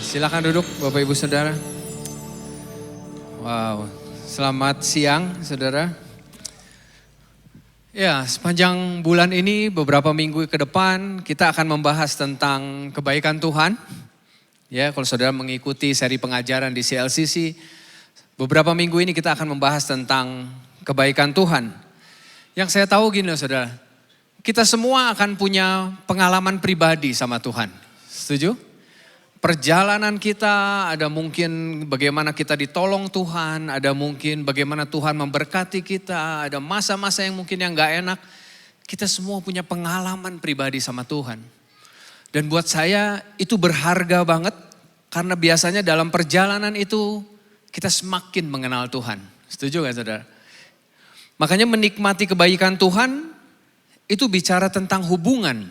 Silakan duduk Bapak Ibu Saudara. Wow, selamat siang Saudara. Ya, sepanjang bulan ini beberapa minggu ke depan kita akan membahas tentang kebaikan Tuhan. Ya, kalau Saudara mengikuti seri pengajaran di CLCC, beberapa minggu ini kita akan membahas tentang kebaikan Tuhan. Yang saya tahu gini loh Saudara, kita semua akan punya pengalaman pribadi sama Tuhan. Setuju? Perjalanan kita, ada mungkin bagaimana kita ditolong Tuhan, ada mungkin bagaimana Tuhan memberkati kita, ada masa-masa yang mungkin yang gak enak. Kita semua punya pengalaman pribadi sama Tuhan. Dan buat saya itu berharga banget, karena biasanya dalam perjalanan itu kita semakin mengenal Tuhan. Setuju gak saudara? Makanya menikmati kebaikan Tuhan itu bicara tentang hubungan,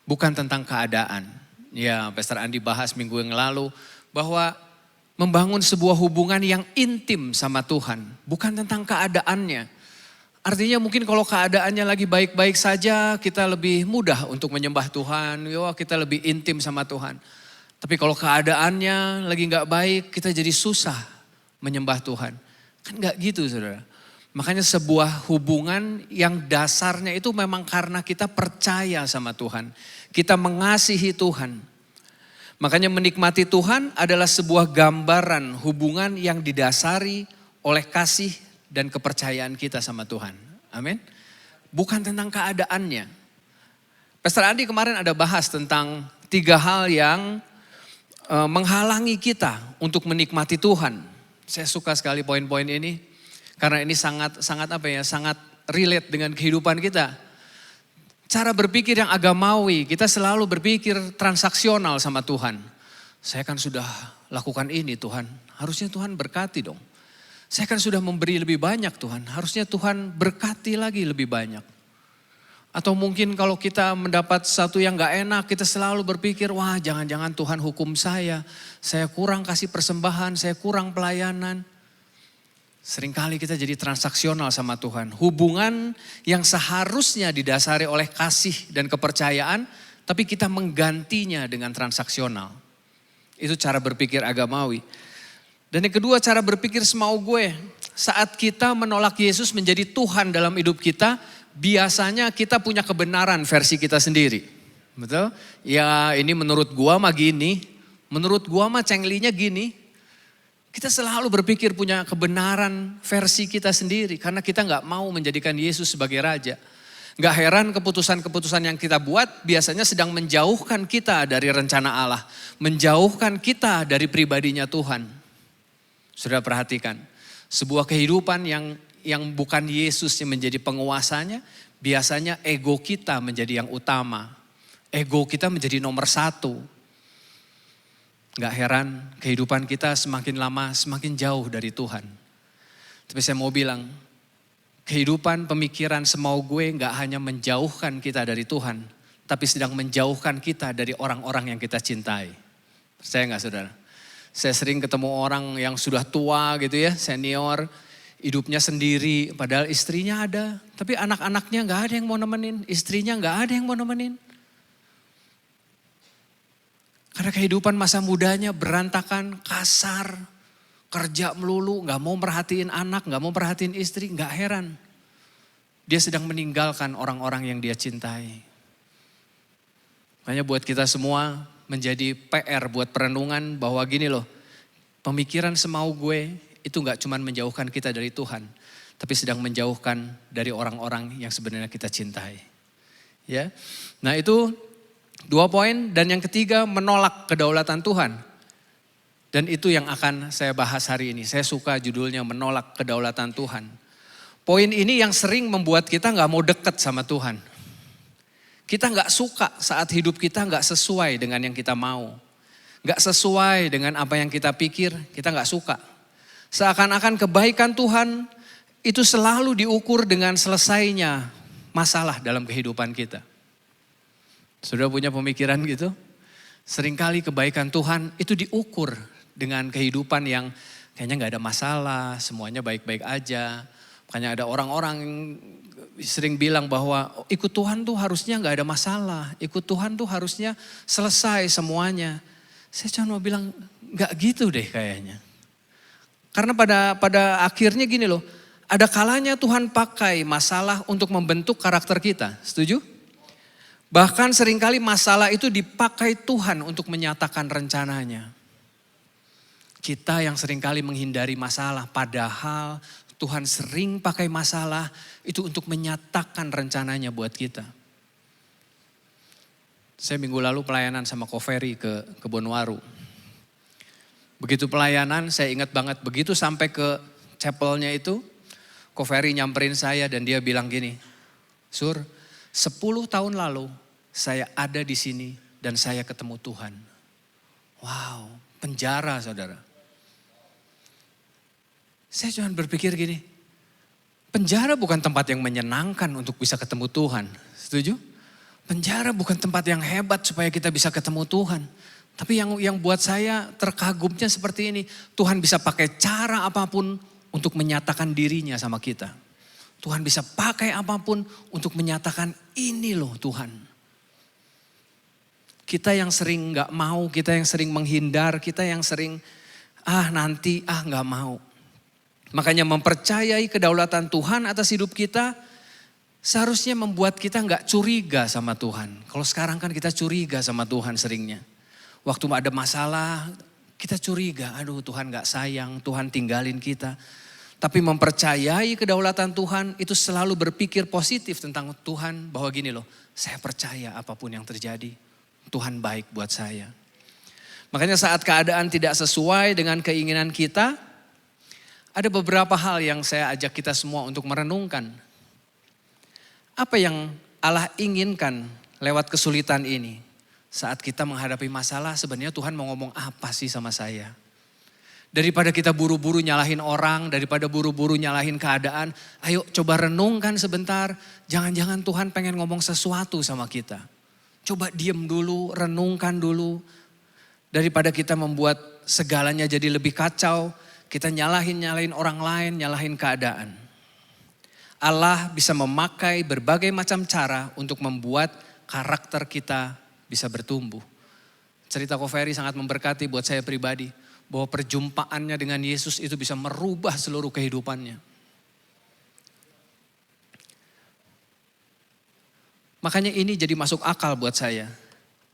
bukan tentang keadaan. Ya, Pastor Andi bahas minggu yang lalu bahwa membangun sebuah hubungan yang intim sama Tuhan, bukan tentang keadaannya. Artinya mungkin kalau keadaannya lagi baik-baik saja, kita lebih mudah untuk menyembah Tuhan, kita lebih intim sama Tuhan. Tapi kalau keadaannya lagi gak baik, kita jadi susah menyembah Tuhan. Kan gak gitu saudara. Makanya sebuah hubungan yang dasarnya itu memang karena kita percaya sama Tuhan. Kita mengasihi Tuhan. Makanya menikmati Tuhan adalah sebuah gambaran hubungan yang didasari oleh kasih dan kepercayaan kita sama Tuhan. Amin. Bukan tentang keadaannya. Pastor Andi kemarin ada bahas tentang 3 hal yang menghalangi kita untuk menikmati Tuhan. Saya suka sekali poin-poin ini. Karena ini sangat relate dengan kehidupan kita. Cara berpikir yang agamawi, kita selalu berpikir transaksional sama Tuhan. Saya kan sudah lakukan ini Tuhan, harusnya Tuhan berkati dong. Saya kan sudah memberi lebih banyak Tuhan, harusnya Tuhan berkati lagi lebih banyak. Atau mungkin kalau kita mendapat sesuatu yang gak enak, kita selalu berpikir, wah jangan-jangan Tuhan hukum saya kurang kasih persembahan, saya kurang pelayanan. Seringkali kita jadi transaksional sama Tuhan. Hubungan yang seharusnya didasari oleh kasih dan kepercayaan, tapi kita menggantinya dengan transaksional. Itu cara berpikir agamawi. Dan yang kedua, cara berpikir semau gue. Saat kita menolak Yesus menjadi Tuhan dalam hidup kita, biasanya kita punya kebenaran versi kita sendiri. Betul? Ya ini menurut gua mah gini, menurut gua mah cenglinya gini. Kita selalu berpikir punya kebenaran versi kita sendiri. Karena kita gak mau menjadikan Yesus sebagai Raja. Gak heran keputusan-keputusan yang kita buat biasanya sedang menjauhkan kita dari rencana Allah. Menjauhkan kita dari pribadinya Tuhan. Sudah perhatikan. Sebuah kehidupan yang bukan Yesus yang menjadi penguasanya. Biasanya ego kita menjadi yang utama. Ego kita menjadi nomor 1. Gak heran kehidupan kita semakin lama semakin jauh dari Tuhan. Tapi saya mau bilang, kehidupan pemikiran semau gue gak hanya menjauhkan kita dari Tuhan, tapi sedang menjauhkan kita dari orang-orang yang kita cintai. Percaya gak saudara? Saya sering ketemu orang yang sudah tua gitu ya, senior, hidupnya sendiri, padahal istrinya ada. Tapi anak-anaknya gak ada yang mau nemenin, istrinya gak ada yang mau nemenin. Karena kehidupan masa mudanya berantakan, kasar, kerja melulu, gak mau merhatiin anak, gak mau perhatiin istri, gak heran. Dia sedang meninggalkan orang-orang yang dia cintai. Makanya buat kita semua menjadi PR buat perenungan bahwa gini loh, pemikiran semau gue itu gak cuma menjauhkan kita dari Tuhan, tapi sedang menjauhkan dari orang-orang yang sebenarnya kita cintai. Ya, nah itu 2 poin, dan yang ketiga menolak kedaulatan Tuhan. Dan itu yang akan saya bahas hari ini. Saya suka judulnya menolak kedaulatan Tuhan. Poin ini yang sering membuat kita gak mau deket sama Tuhan. Kita gak suka saat hidup kita gak sesuai dengan yang kita mau. Gak sesuai dengan apa yang kita pikir, kita gak suka. Seakan-akan kebaikan Tuhan itu selalu diukur dengan selesainya masalah dalam kehidupan kita. Sudah punya pemikiran gitu? Seringkali kebaikan Tuhan itu diukur dengan kehidupan yang kayaknya gak ada masalah, semuanya baik-baik aja. Makanya ada orang-orang yang sering bilang bahwa ikut Tuhan tuh harusnya gak ada masalah. Ikut Tuhan tuh harusnya selesai semuanya. Saya cuma mau bilang, nggak gitu deh kayaknya. Karena pada akhirnya gini loh, ada kalanya Tuhan pakai masalah untuk membentuk karakter kita, setuju? Bahkan seringkali masalah itu dipakai Tuhan untuk menyatakan rencananya. Kita yang seringkali menghindari masalah, padahal Tuhan sering pakai masalah itu untuk menyatakan rencananya buat kita. Saya minggu lalu pelayanan sama Ko Ferry ke Kebonwaru. Begitu pelayanan saya ingat banget, begitu sampai ke chapelnya itu, Ko Ferry nyamperin saya dan dia bilang gini, Sur, 10 tahun lalu saya ada di sini dan saya ketemu Tuhan. Wow, penjara saudara. Saya cuma berpikir gini, penjara bukan tempat yang menyenangkan untuk bisa ketemu Tuhan. Setuju? Penjara bukan tempat yang hebat supaya kita bisa ketemu Tuhan. Tapi yang buat saya terkagumnya seperti ini, Tuhan bisa pakai cara apapun untuk menyatakan dirinya sama kita. Tuhan bisa pakai apapun untuk menyatakan ini loh Tuhan. Kita yang sering gak mau, kita yang sering menghindar, kita yang sering nanti gak mau. Makanya mempercayai kedaulatan Tuhan atas hidup kita seharusnya membuat kita gak curiga sama Tuhan. Kalau sekarang kan kita curiga sama Tuhan seringnya. Waktu ada masalah kita curiga, aduh Tuhan gak sayang, Tuhan tinggalin kita. Tapi mempercayai kedaulatan Tuhan itu selalu berpikir positif tentang Tuhan bahwa gini loh, saya percaya apapun yang terjadi, Tuhan baik buat saya. Makanya saat keadaan tidak sesuai dengan keinginan kita, ada beberapa hal yang saya ajak kita semua untuk merenungkan. Apa yang Allah inginkan lewat kesulitan ini? Saat kita menghadapi masalah sebenarnya Tuhan mau ngomong apa sih sama saya? Daripada kita buru-buru nyalahin orang, daripada buru-buru nyalahin keadaan, ayo coba renungkan sebentar. Jangan-jangan Tuhan pengen ngomong sesuatu sama kita. Coba diem dulu, renungkan dulu. Daripada kita membuat segalanya jadi lebih kacau, kita nyalahin orang lain, nyalahin keadaan. Allah bisa memakai berbagai macam cara untuk membuat karakter kita bisa bertumbuh. Cerita Ko Ferry sangat memberkati buat saya pribadi. Bahwa perjumpaannya dengan Yesus itu bisa merubah seluruh kehidupannya. Makanya ini jadi masuk akal buat saya.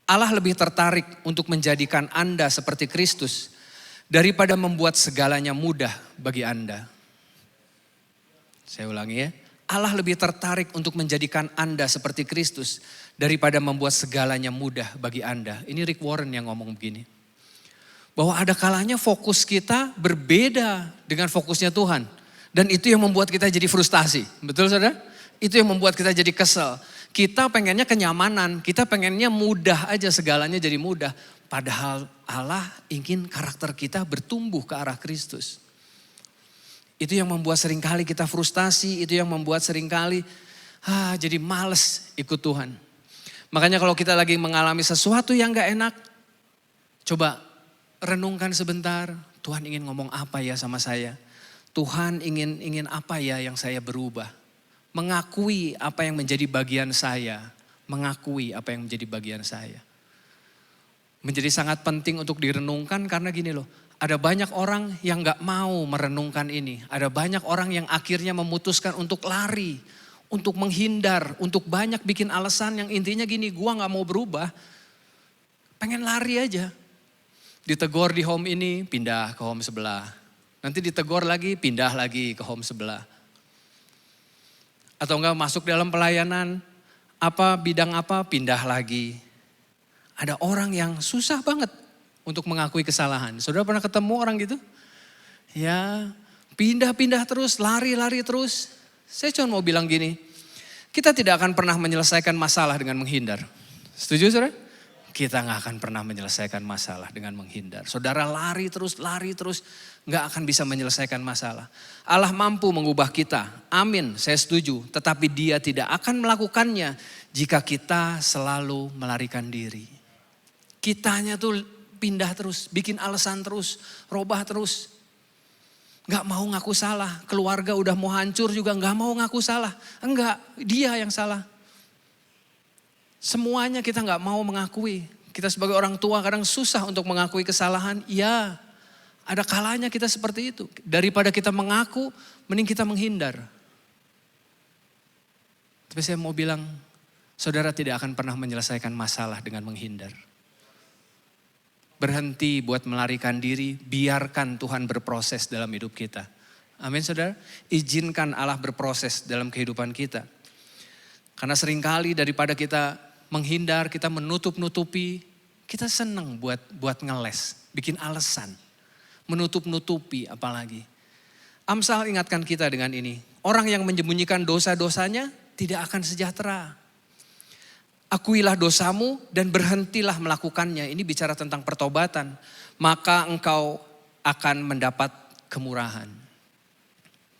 Allah lebih tertarik untuk menjadikan Anda seperti Kristus daripada membuat segalanya mudah bagi Anda. Saya ulangi ya. Allah lebih tertarik untuk menjadikan Anda seperti Kristus daripada membuat segalanya mudah bagi Anda. Ini Rick Warren yang ngomong begini. Bahwa ada kalanya fokus kita berbeda dengan fokusnya Tuhan. Dan itu yang membuat kita jadi frustasi. Betul saudara? Itu yang membuat kita jadi kesel. Kita pengennya kenyamanan, kita pengennya mudah aja, segalanya jadi mudah. Padahal Allah ingin karakter kita bertumbuh ke arah Kristus. Itu yang membuat seringkali kita frustasi, itu yang membuat seringkali jadi males ikut Tuhan. Makanya kalau kita lagi mengalami sesuatu yang gak enak, coba renungkan sebentar, Tuhan ingin ngomong apa ya sama saya? Tuhan ingin apa ya yang saya berubah? Mengakui apa yang menjadi bagian saya, mengakui apa yang menjadi bagian saya. Menjadi sangat penting untuk direnungkan karena gini loh, ada banyak orang yang gak mau merenungkan ini. Ada banyak orang yang akhirnya memutuskan untuk lari, untuk menghindar, untuk banyak bikin alasan yang intinya gini, gua gak mau berubah, pengen lari aja. Ditegur di home ini, pindah ke home sebelah. Nanti ditegur lagi, pindah lagi ke home sebelah. Atau enggak masuk dalam pelayanan, bidang apa, pindah lagi. Ada orang yang susah banget untuk mengakui kesalahan. Saudara pernah ketemu orang gitu? Ya, pindah-pindah terus, lari-lari terus. Saya cuma mau bilang gini, kita tidak akan pernah menyelesaikan masalah dengan menghindar. Setuju saudara? Kita gak akan pernah menyelesaikan masalah dengan menghindar. Saudara lari terus, gak akan bisa menyelesaikan masalah. Allah mampu mengubah kita, amin, saya setuju. Tetapi Dia tidak akan melakukannya jika kita selalu melarikan diri. Kitanya tuh pindah terus, bikin alasan terus, robah terus. Gak mau ngaku salah, keluarga udah mau hancur juga gak mau ngaku salah. Enggak, Dia yang salah. Semuanya kita gak mau mengakui. Kita sebagai orang tua kadang susah untuk mengakui kesalahan. Ya, ada kalanya kita seperti itu. Daripada kita mengaku, mending kita menghindar. Tapi saya mau bilang, saudara tidak akan pernah menyelesaikan masalah dengan menghindar. Berhenti buat melarikan diri, biarkan Tuhan berproses dalam hidup kita. Amin saudara, izinkan Allah berproses dalam kehidupan kita. Karena seringkali daripada kita menghindar, kita menutup-nutupi, kita senang buat ngeles, bikin alasan. Menutup-nutupi apalagi. Amsal ingatkan kita dengan ini, orang yang menyembunyikan dosa-dosanya tidak akan sejahtera. Akuilah dosamu dan berhentilah melakukannya. Ini bicara tentang pertobatan. Maka engkau akan mendapat kemurahan.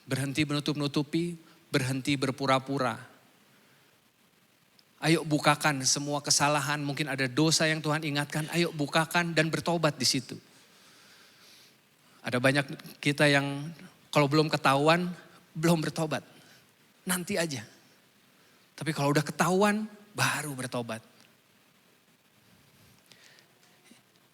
Berhenti menutup-nutupi, berhenti berpura-pura. Ayo bukakan semua kesalahan, mungkin ada dosa yang Tuhan ingatkan. Ayo bukakan dan bertobat di situ. Ada banyak kita yang kalau belum ketahuan, belum bertobat. Nanti aja. Tapi kalau udah ketahuan, baru bertobat.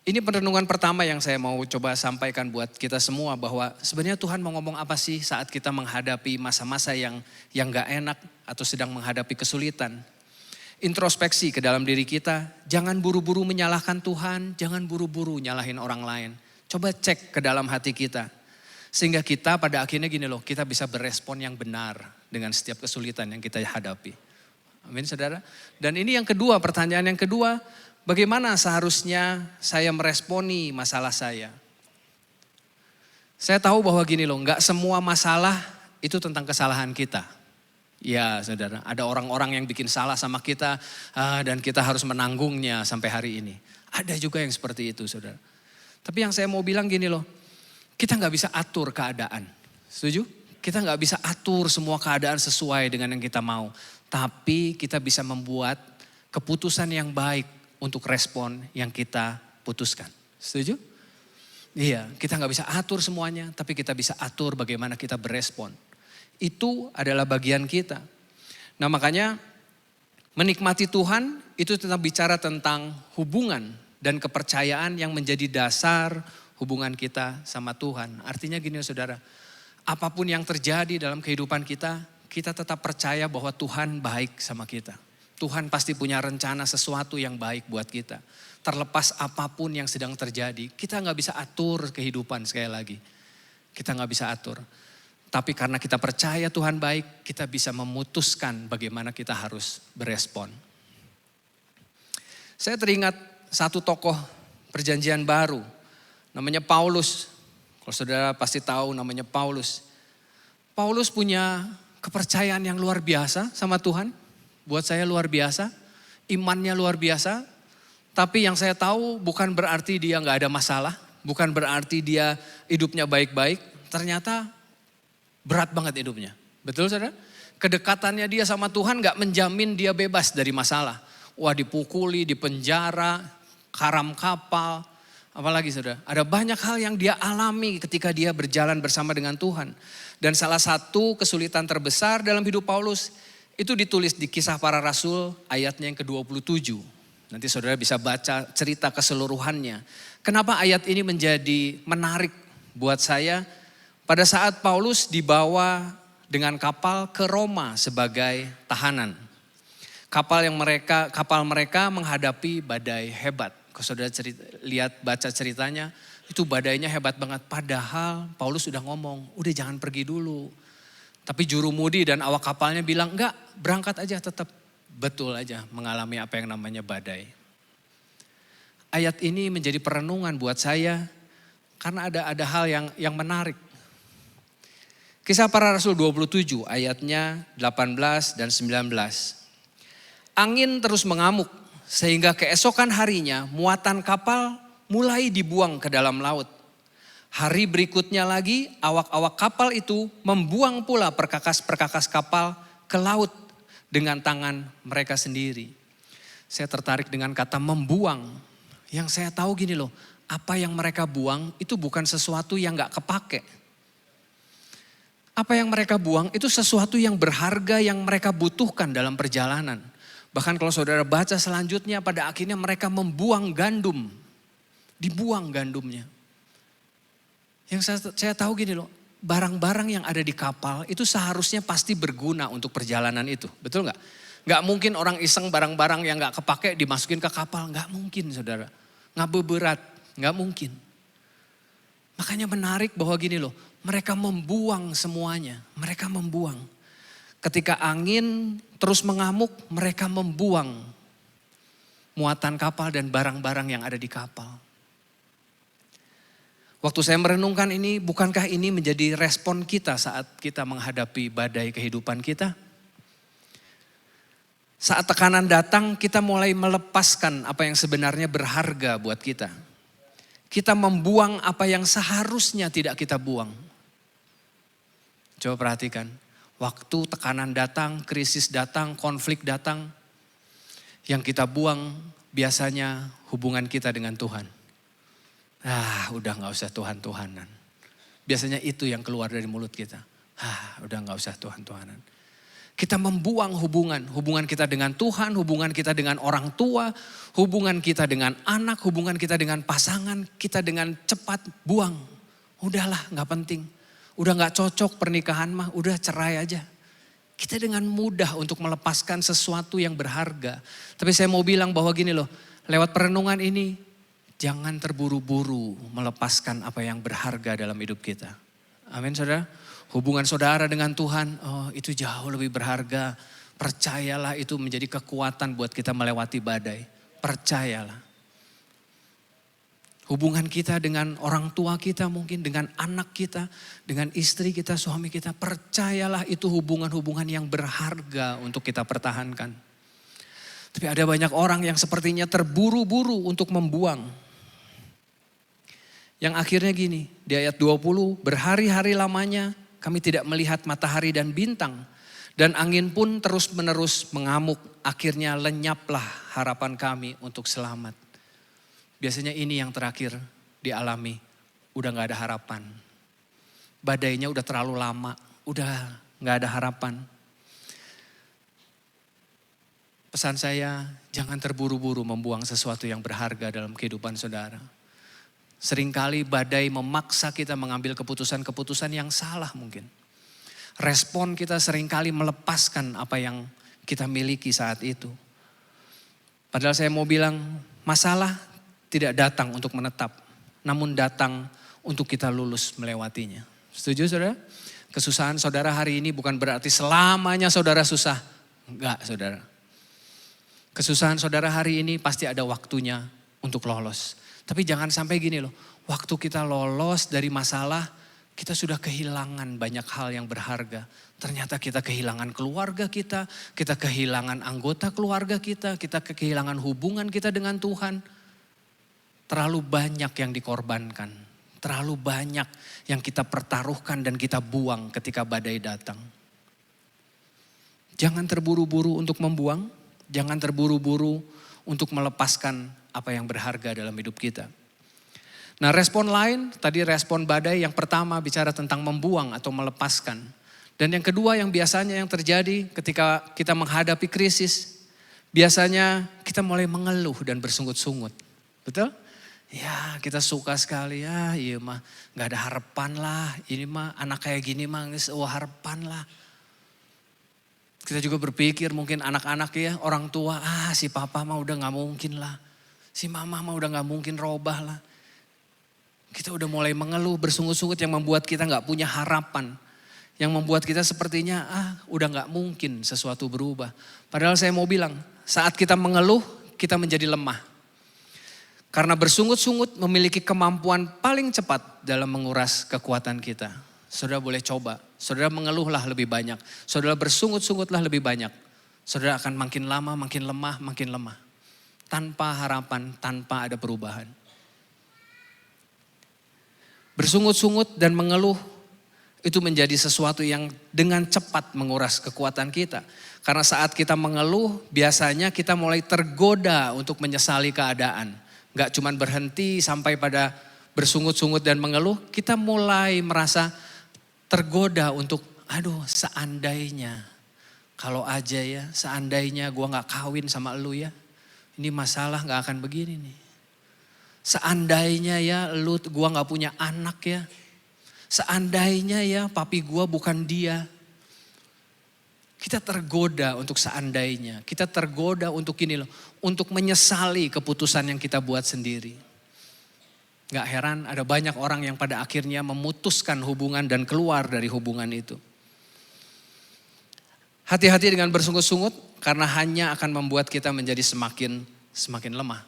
Ini perenungan pertama yang saya mau coba sampaikan buat kita semua bahwa sebenarnya Tuhan mau ngomong apa sih saat kita menghadapi masa-masa yang gak enak atau sedang menghadapi kesulitan. Introspeksi ke dalam diri kita, jangan buru-buru menyalahkan Tuhan, jangan buru-buru nyalahin orang lain. Coba cek ke dalam hati kita. Sehingga kita pada akhirnya gini loh, kita bisa berespon yang benar dengan setiap kesulitan yang kita hadapi. Amin saudara. Dan ini yang kedua, pertanyaan yang kedua, bagaimana seharusnya saya meresponi masalah saya? Saya tahu bahwa gini loh, gak semua masalah itu tentang kesalahan kita. Ya saudara, ada orang-orang yang bikin salah sama kita dan kita harus menanggungnya sampai hari ini. Ada juga yang seperti itu saudara. Tapi yang saya mau bilang gini loh, kita gak bisa atur keadaan. Setuju? Kita gak bisa atur semua keadaan sesuai dengan yang kita mau. Tapi kita bisa membuat keputusan yang baik untuk respon yang kita putuskan. Setuju? Iya, kita gak bisa atur semuanya, tapi kita bisa atur bagaimana kita berespon. Itu adalah bagian kita. Nah makanya menikmati Tuhan itu tetap bicara tentang hubungan dan kepercayaan yang menjadi dasar hubungan kita sama Tuhan. Artinya gini saudara, apapun yang terjadi dalam kehidupan kita, kita tetap percaya bahwa Tuhan baik sama kita. Tuhan pasti punya rencana sesuatu yang baik buat kita. Terlepas apapun yang sedang terjadi, kita gak bisa atur kehidupan sekali lagi. Kita gak bisa atur. Tapi karena kita percaya Tuhan baik, kita bisa memutuskan bagaimana kita harus berespon. Saya teringat satu tokoh perjanjian baru, namanya Paulus. Kalau saudara pasti tahu namanya Paulus. Paulus punya kepercayaan yang luar biasa sama Tuhan. Buat saya luar biasa. Imannya luar biasa. Tapi yang saya tahu bukan berarti dia gak ada masalah. Bukan berarti dia hidupnya baik-baik. Ternyata berat banget hidupnya. Betul saudara? Kedekatannya dia sama Tuhan gak menjamin dia bebas dari masalah. Wah dipukuli, dipenjara, karam kapal. Apalagi saudara, ada banyak hal yang dia alami ketika dia berjalan bersama dengan Tuhan. Dan salah satu kesulitan terbesar dalam hidup Paulus itu ditulis di Kisah Para Rasul ayatnya yang ke-27. Nanti saudara bisa baca cerita keseluruhannya. Kenapa ayat ini menjadi menarik buat saya? Pada saat Paulus dibawa dengan kapal ke Roma sebagai tahanan. Kapal mereka menghadapi badai hebat. Kalau saudara lihat baca ceritanya, itu badainya hebat banget. Padahal Paulus sudah ngomong, udah jangan pergi dulu. Tapi jurumudi dan awak kapalnya bilang, enggak berangkat aja tetap. Betul aja mengalami apa yang namanya badai. Ayat ini menjadi perenungan buat saya, karena ada hal yang menarik. Kisah Para Rasul 27 ayatnya 18 dan 19. Angin terus mengamuk. Sehingga keesokan harinya muatan kapal mulai dibuang ke dalam laut. Hari berikutnya lagi awak-awak kapal itu membuang pula perkakas-perkakas kapal ke laut dengan tangan mereka sendiri. Saya tertarik dengan kata membuang. Yang saya tahu gini loh, apa yang mereka buang itu bukan sesuatu yang gak kepake. Apa yang mereka buang itu sesuatu yang berharga yang mereka butuhkan dalam perjalanan. Bahkan kalau saudara baca selanjutnya, pada akhirnya mereka membuang gandum. Dibuang gandumnya. Yang saya tahu gini loh, barang-barang yang ada di kapal itu seharusnya pasti berguna untuk perjalanan itu. Betul nggak? Nggak mungkin orang iseng barang-barang yang nggak kepake dimasukin ke kapal. Nggak mungkin saudara. Ngabeberat, nggak mungkin. Makanya menarik bahwa gini loh, mereka membuang semuanya. Mereka membuang. Ketika angin terus mengamuk, mereka membuang muatan kapal dan barang-barang yang ada di kapal. Waktu saya merenungkan ini, bukankah ini menjadi respon kita saat kita menghadapi badai kehidupan kita? Saat tekanan datang, kita mulai melepaskan apa yang sebenarnya berharga buat kita. Kita membuang apa yang seharusnya tidak kita buang. Coba perhatikan, waktu tekanan datang, krisis datang, konflik datang, yang kita buang biasanya hubungan kita dengan Tuhan. Udah gak usah Tuhan-Tuhanan. Biasanya itu yang keluar dari mulut kita. Udah gak usah Tuhan-Tuhanan. Kita membuang hubungan kita dengan Tuhan, hubungan kita dengan orang tua, hubungan kita dengan anak, hubungan kita dengan pasangan, kita dengan cepat buang. Udahlah gak penting. Udah gak cocok pernikahan mah, udah cerai aja. Kita dengan mudah untuk melepaskan sesuatu yang berharga. Tapi saya mau bilang bahwa gini loh, lewat perenungan ini, jangan terburu-buru melepaskan apa yang berharga dalam hidup kita. Amin saudara. Hubungan saudara dengan Tuhan, itu jauh lebih berharga. Percayalah itu menjadi kekuatan buat kita melewati badai. Percayalah. Hubungan kita dengan orang tua kita mungkin, dengan anak kita, dengan istri kita, suami kita. Percayalah itu hubungan-hubungan yang berharga untuk kita pertahankan. Tapi ada banyak orang yang sepertinya terburu-buru untuk membuang. Yang akhirnya gini, di ayat 20, berhari-hari lamanya kami tidak melihat matahari dan bintang. Dan angin pun terus-menerus mengamuk. Akhirnya lenyaplah harapan kami untuk selamat. Biasanya ini yang terakhir dialami. Udah gak ada harapan. Badainya udah terlalu lama. Udah gak ada harapan. Pesan saya, jangan terburu-buru membuang sesuatu yang berharga dalam kehidupan saudara. Seringkali badai memaksa kita mengambil keputusan-keputusan yang salah mungkin. Respon kita seringkali melepaskan apa yang kita miliki saat itu. Padahal saya mau bilang, masalah tidak datang untuk menetap. Namun datang untuk kita lulus melewatinya. Setuju saudara? Kesusahan saudara hari ini bukan berarti selamanya saudara susah. Enggak saudara. Kesusahan saudara hari ini pasti ada waktunya untuk lolos. Tapi jangan sampai gini loh, waktu kita lolos dari masalah, kita sudah kehilangan banyak hal yang berharga. Ternyata kita kehilangan keluarga kita kehilangan anggota keluarga kita kehilangan hubungan kita dengan Tuhan. Terlalu banyak yang dikorbankan, terlalu banyak yang kita pertaruhkan dan kita buang ketika badai datang. Jangan terburu-buru untuk membuang, jangan terburu-buru untuk melepaskan apa yang berharga dalam hidup kita. Nah respon lain, tadi respon badai yang pertama bicara tentang membuang atau melepaskan. Dan yang kedua yang biasanya yang terjadi ketika kita menghadapi krisis, biasanya kita mulai mengeluh dan bersungut-sungut. Betul? Ya kita suka sekali ya, iya mah gak ada harapan lah, ini mah anak kayak gini mah harapan lah. Kita juga berpikir mungkin anak-anak ya, orang tua, si papa mah udah gak mungkin lah. Si mama mah udah gak mungkin robah lah. Kita udah mulai mengeluh, bersungut-sungut yang membuat kita gak punya harapan. Yang membuat kita sepertinya udah gak mungkin sesuatu berubah. Padahal saya mau bilang, saat kita mengeluh, kita menjadi lemah. Karena bersungut-sungut memiliki kemampuan paling cepat dalam menguras kekuatan kita. Saudara boleh coba, saudara mengeluhlah lebih banyak. Saudara bersungut-sungutlah lebih banyak. Saudara akan makin lama, makin lemah, makin lemah. Tanpa harapan, tanpa ada perubahan. Bersungut-sungut dan mengeluh itu menjadi sesuatu yang dengan cepat menguras kekuatan kita. Karena saat kita mengeluh, biasanya kita mulai tergoda untuk menyesali keadaan. Gak cuman berhenti sampai pada bersungut-sungut dan mengeluh, kita mulai merasa tergoda untuk, seandainya Kalau aja ya, seandainya gue gak kawin sama elu ya, ini masalah gak akan begini nih. Seandainya ya gue gak punya anak ya. Seandainya ya papi gue bukan dia. Kita tergoda untuk seandainya. Kita tergoda untuk ini loh. Untuk menyesali keputusan yang kita buat sendiri. Gak heran ada banyak orang yang pada akhirnya memutuskan hubungan dan keluar dari hubungan itu. Hati-hati dengan bersungut-sungut karena hanya akan membuat kita menjadi semakin lemah.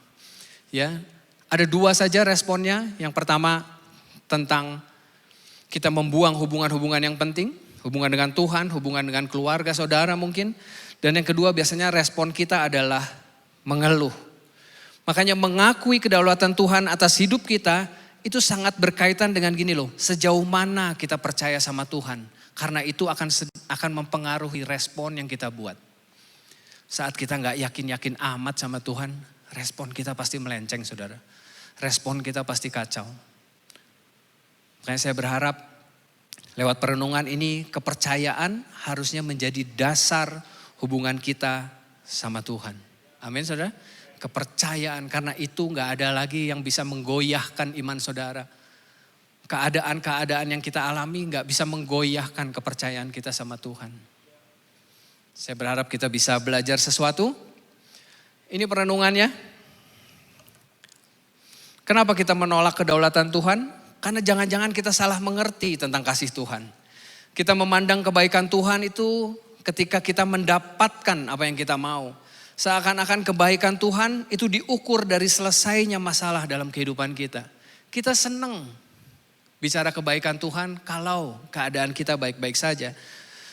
Ya, ada dua saja responnya. Yang pertama tentang kita membuang hubungan-hubungan yang penting, hubungan dengan Tuhan, hubungan dengan keluarga, saudara mungkin. Dan yang kedua biasanya respon kita adalah mengeluh. Makanya mengakui kedaulatan Tuhan atas hidup kita itu sangat berkaitan dengan gini loh, sejauh mana kita percaya sama Tuhan. Karena itu akan mempengaruhi respon yang kita buat. Saat kita gak yakin-yakin amat sama Tuhan, respon kita pasti melenceng saudara. Respon kita pasti kacau. Makanya saya berharap lewat perenungan ini kepercayaan harusnya menjadi dasar hubungan kita sama Tuhan. Amin saudara. Kepercayaan karena itu gak ada lagi yang bisa menggoyahkan iman saudara. Keadaan-keadaan yang kita alami gak bisa menggoyahkan kepercayaan kita sama Tuhan. Saya berharap kita bisa belajar sesuatu. Ini perenungannya. Kenapa kita menolak kedaulatan Tuhan? Karena jangan-jangan kita salah mengerti tentang kasih Tuhan. Kita memandang kebaikan Tuhan itu ketika kita mendapatkan apa yang kita mau. Seakan-akan kebaikan Tuhan itu diukur dari selesainya masalah dalam kehidupan kita. Kita senang bicara kebaikan Tuhan kalau keadaan kita baik-baik saja.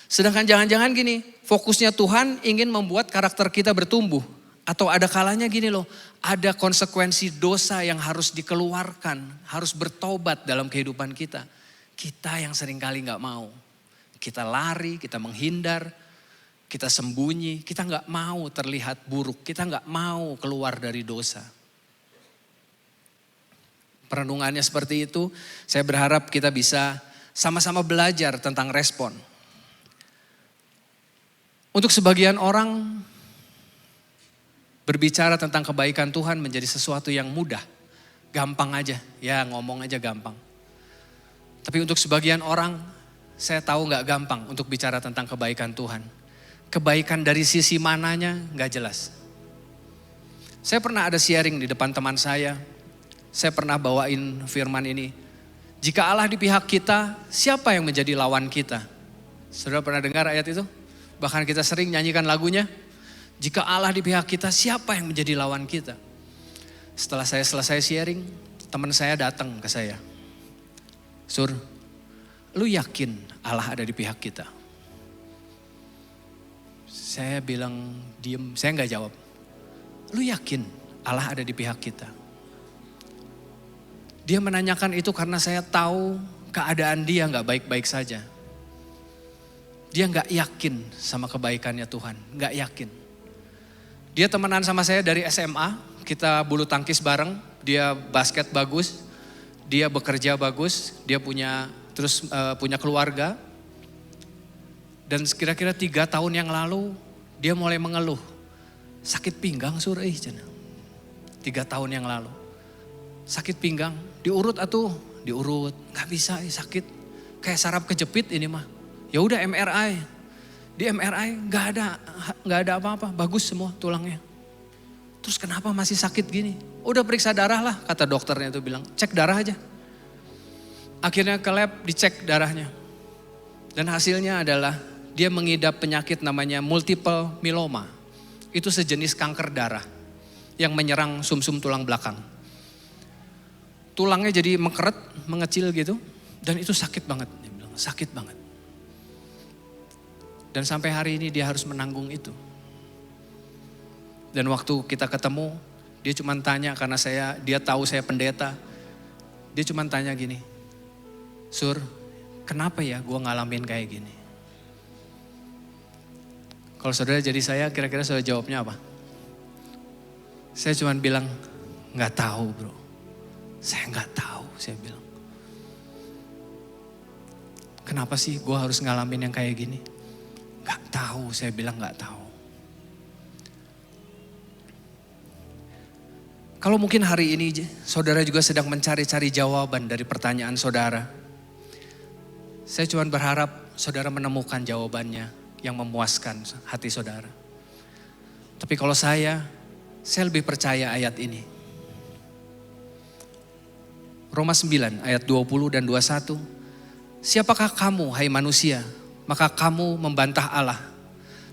Sedangkan jangan-jangan gini, fokusnya Tuhan ingin membuat karakter kita bertumbuh. Atau ada kalanya gini loh, ada konsekuensi dosa yang harus dikeluarkan, harus bertobat dalam kehidupan kita. Kita yang seringkali gak mau. Kita lari, kita menghindar, kita sembunyi, kita gak mau terlihat buruk, kita gak mau keluar dari dosa. Perenungannya seperti itu, saya berharap kita bisa sama-sama belajar tentang respon. Untuk sebagian orang, berbicara tentang kebaikan Tuhan menjadi sesuatu yang mudah. Gampang aja, ya ngomong aja gampang. Tapi untuk sebagian orang, saya tahu gak gampang untuk bicara tentang kebaikan Tuhan. Kebaikan dari sisi mananya gak jelas. Saya pernah ada sharing di depan teman saya pernah bawain firman ini. Jika Allah di pihak kita, siapa yang menjadi lawan kita? Saudara pernah dengar ayat itu? Bahkan kita sering nyanyikan lagunya. Jika Allah di pihak kita, siapa yang menjadi lawan kita? Setelah saya selesai sharing, teman saya datang ke saya. Sur, lu yakin Allah ada di pihak kita? Saya bilang diem, saya gak jawab. Lu yakin Allah ada di pihak kita? Dia menanyakan itu karena saya tahu keadaan dia gak baik-baik saja. Dia gak yakin sama kebaikannya Tuhan, gak yakin. Dia temenan sama saya dari SMA, kita bulu tangkis bareng, dia basket bagus, dia bekerja bagus, dia punya keluarga. Dan kira-kira 3 tahun yang lalu dia mulai mengeluh, sakit pinggang Sur, 3 tahun yang lalu. Sakit pinggang, diurut, gak bisa sakit. Kayak saraf kejepit ini mah. Ya udah MRI. Di MRI gak ada apa-apa, bagus semua tulangnya. Terus kenapa masih sakit gini? Udah periksa darah lah, kata dokternya itu bilang, cek darah aja. Akhirnya ke lab dicek darahnya. Dan hasilnya adalah dia mengidap penyakit namanya multiple myeloma. Itu sejenis kanker darah yang menyerang sumsum tulang belakang. Tulangnya jadi mengkeret, mengecil gitu. Dan itu sakit banget. Dia bilang, sakit banget. Dan sampai hari ini dia harus menanggung itu. Dan waktu kita ketemu, dia cuma tanya karena dia tahu saya pendeta. Dia cuma tanya gini, Sur, kenapa ya gue ngalamin kayak gini? Kalau saudara jadi saya, kira-kira saudara jawabnya apa? Saya cuma bilang, gak tahu bro. Saya gak tahu, saya bilang. Kenapa sih gue harus ngalamin yang kayak gini? Gak tahu, saya bilang nggak tahu. Kalau mungkin hari ini saudara juga sedang mencari-cari jawaban dari pertanyaan saudara. Saya cuma berharap saudara menemukan jawabannya yang memuaskan hati saudara. Tapi kalau saya lebih percaya ayat ini. Roma 9 ayat 20 dan 21. Siapakah kamu hai manusia, maka kamu membantah Allah.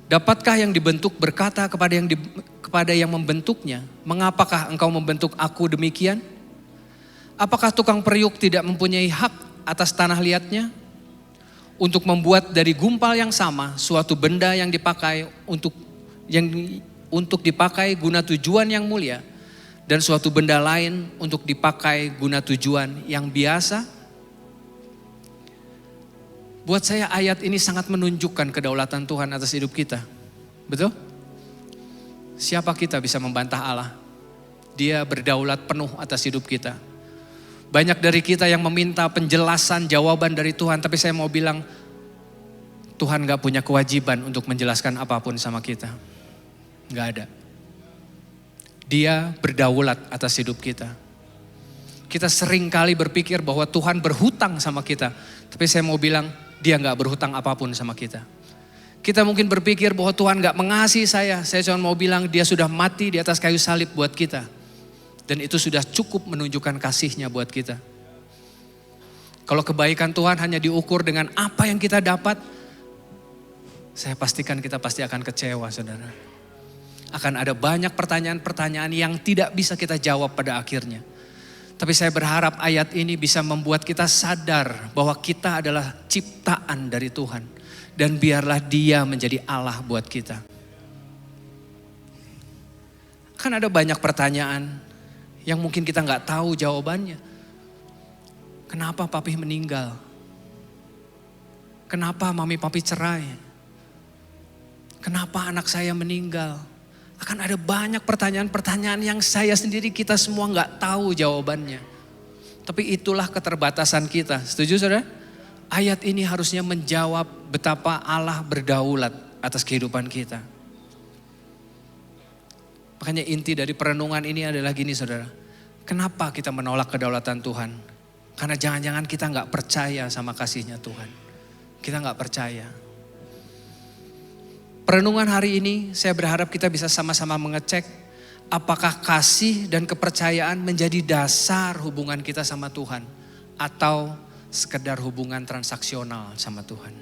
Dapatkah yang dibentuk berkata kepada yang membentuknya, mengapakah engkau membentuk aku demikian? Apakah tukang periuk tidak mempunyai hak atas tanah liatnya? Untuk membuat dari gumpal yang sama suatu benda yang dipakai untuk dipakai guna tujuan yang mulia, dan suatu benda lain untuk dipakai guna tujuan yang biasa. Buat saya ayat ini sangat menunjukkan kedaulatan Tuhan atas hidup kita. Betul? Siapa kita bisa membantah Allah? Dia berdaulat penuh atas hidup kita. Banyak dari kita yang meminta penjelasan jawaban dari Tuhan, tapi saya mau bilang Tuhan gak punya kewajiban untuk menjelaskan apapun sama kita. Gak ada. Dia berdaulat atas hidup kita. Kita sering kali berpikir bahwa Tuhan berhutang sama kita, tapi saya mau bilang Dia gak berhutang apapun sama kita. Kita mungkin berpikir bahwa Tuhan gak mengasihi saya cuma mau bilang Dia sudah mati di atas kayu salib buat kita. Dan itu sudah cukup menunjukkan kasih-Nya buat kita. Kalau kebaikan Tuhan hanya diukur dengan apa yang kita dapat, saya pastikan kita pasti akan kecewa, saudara. Akan ada banyak pertanyaan-pertanyaan yang tidak bisa kita jawab pada akhirnya. Tapi saya berharap ayat ini bisa membuat kita sadar bahwa kita adalah ciptaan dari Tuhan. Dan biarlah Dia menjadi Allah buat kita. Kan ada banyak pertanyaan yang mungkin kita gak tahu jawabannya. Kenapa papi meninggal? Kenapa mami papi cerai? Kenapa anak saya meninggal? Akan ada banyak pertanyaan-pertanyaan yang saya sendiri, kita semua gak tahu jawabannya. Tapi itulah keterbatasan kita. Setuju saudara? Ayat ini harusnya menjawab betapa Allah berdaulat atas kehidupan kita. Makanya inti dari perenungan ini adalah gini saudara. Kenapa kita menolak kedaulatan Tuhan? Karena jangan-jangan kita gak percaya sama kasih-Nya Tuhan. Kita gak percaya. Perenungan hari ini saya berharap kita bisa sama-sama mengecek apakah kasih dan kepercayaan menjadi dasar hubungan kita sama Tuhan atau sekedar hubungan transaksional sama Tuhan.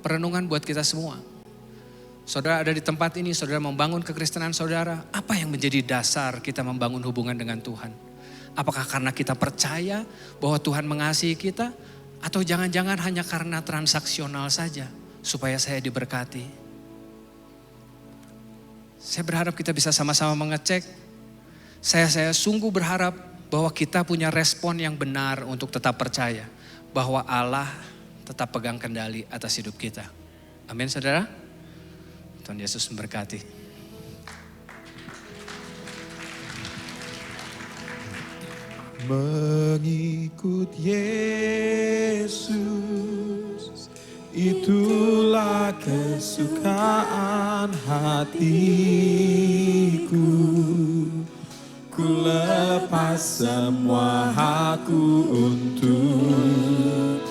Perenungan buat kita semua. Saudara ada di tempat ini, saudara membangun kekristenan saudara, apa yang menjadi dasar kita membangun hubungan dengan Tuhan? Apakah karena kita percaya bahwa Tuhan mengasihi kita atau jangan-jangan hanya karena transaksional saja? Supaya saya diberkati. Saya berharap kita bisa sama-sama mengecek. Saya sungguh berharap bahwa kita punya respon yang benar untuk tetap percaya. Bahwa Allah tetap pegang kendali atas hidup kita. Amin saudara. Tuhan Yesus memberkati. Mengikut Yesus, itulah kesukaan hatiku. Ku lepas semua hakku untuk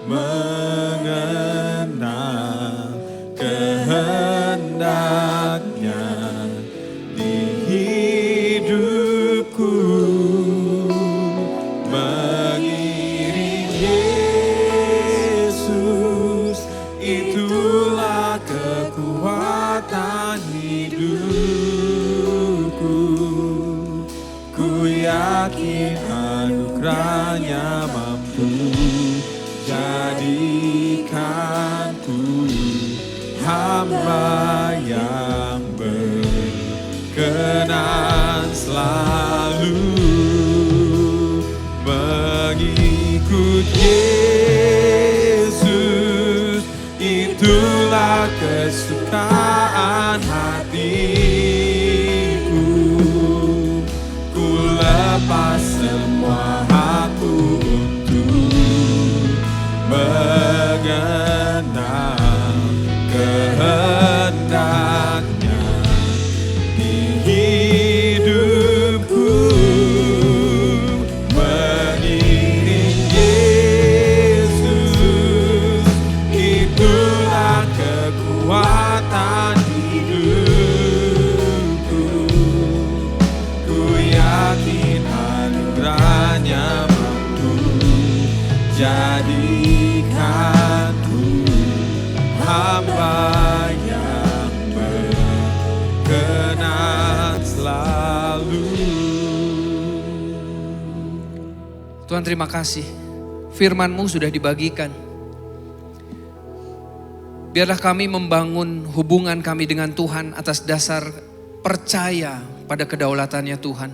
mengenal kehendaknya di hidupku. Mengiring Yesus, itulah kekuatan hidupku. Ku yakin anugerahnya mampu jadikanku hamba yang berkenan selalu mengikut Yesus. Itulah kesukaan hatiku. Ku lepas semua hakku untuk mengenal Tuhan terima kasih, firman-Mu sudah dibagikan. Biarlah kami membangun hubungan kami dengan Tuhan atas dasar percaya pada kedaulatannya Tuhan.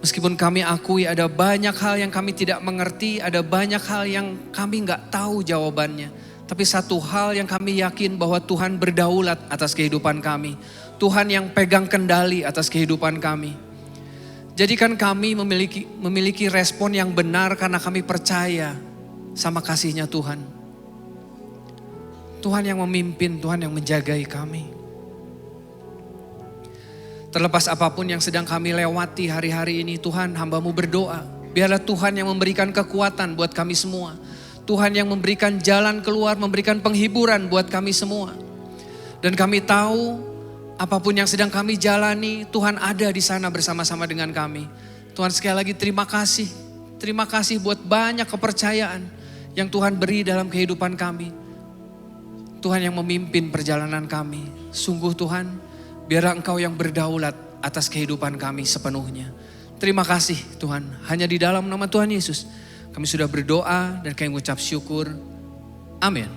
Meskipun kami akui ada banyak hal yang kami tidak mengerti, ada banyak hal yang kami nggak tahu jawabannya. Tapi satu hal yang kami yakin bahwa Tuhan berdaulat atas kehidupan kami. Tuhan yang pegang kendali atas kehidupan kami. Jadikan kami memiliki respon yang benar karena kami percaya sama kasih-Nya Tuhan. Tuhan yang memimpin, Tuhan yang menjagai kami. Terlepas apapun yang sedang kami lewati hari-hari ini, Tuhan, hamba-Mu berdoa. Biarlah Tuhan yang memberikan kekuatan buat kami semua. Tuhan yang memberikan jalan keluar, memberikan penghiburan buat kami semua. Dan kami tahu apapun yang sedang kami jalani, Tuhan ada di sana bersama-sama dengan kami. Tuhan sekali lagi terima kasih. Terima kasih buat banyak kepercayaan yang Tuhan beri dalam kehidupan kami. Tuhan yang memimpin perjalanan kami. Sungguh Tuhan, biarlah Engkau yang berdaulat atas kehidupan kami sepenuhnya. Terima kasih Tuhan. Hanya di dalam nama Tuhan Yesus kami sudah berdoa dan kami mengucap syukur. Amin.